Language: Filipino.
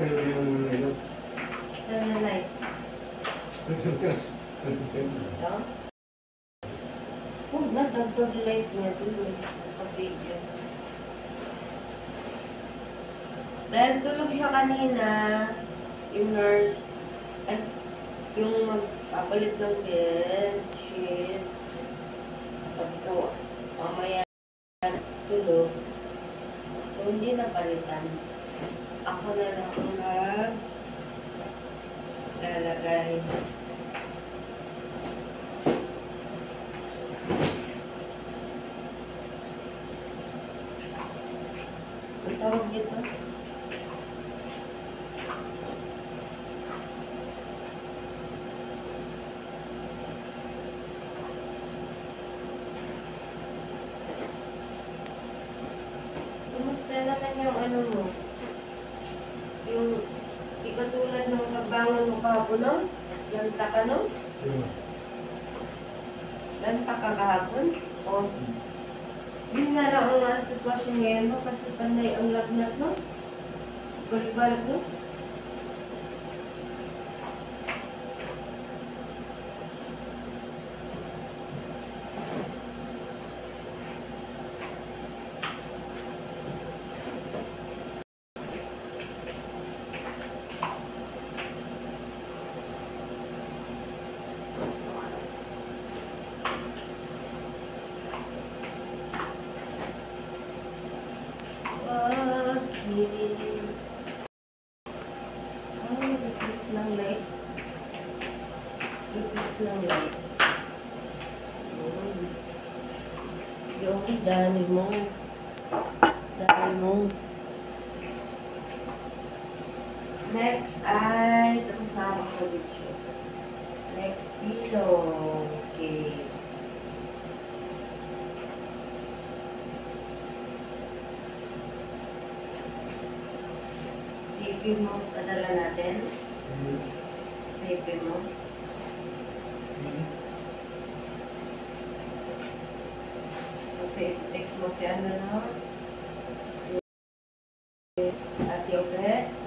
Kayo yung ano? Sana light. Ito? Oh, nagdagdag light niya tuloy. Pag-video. Dahil tulog siya kanina, yung nurse, at yung magpapalit ng bed, sheet, pagko, mamaya tulog. So, hindi na palitan. Ako na lang ang lalagay. Ang tawag dito? Kumusta naman yung ano mo? Yung ikatulad ng pagbangon mo kahapon, no? Lanta ka, no? Lanta ka kahapon? O? Yun nga lang ang sitwasyon ngayon mo kasi panay ang lagnat, no? Balik-balik, no? Repeats ng light. Repeats ng light. Yung dami mo. Dami mo. Next ay, tapos na ako sa video. Next, pillow case. Sipin mo, padala natin. Sipin mo. Kasi text mo si ano, no? Si Ate Ope.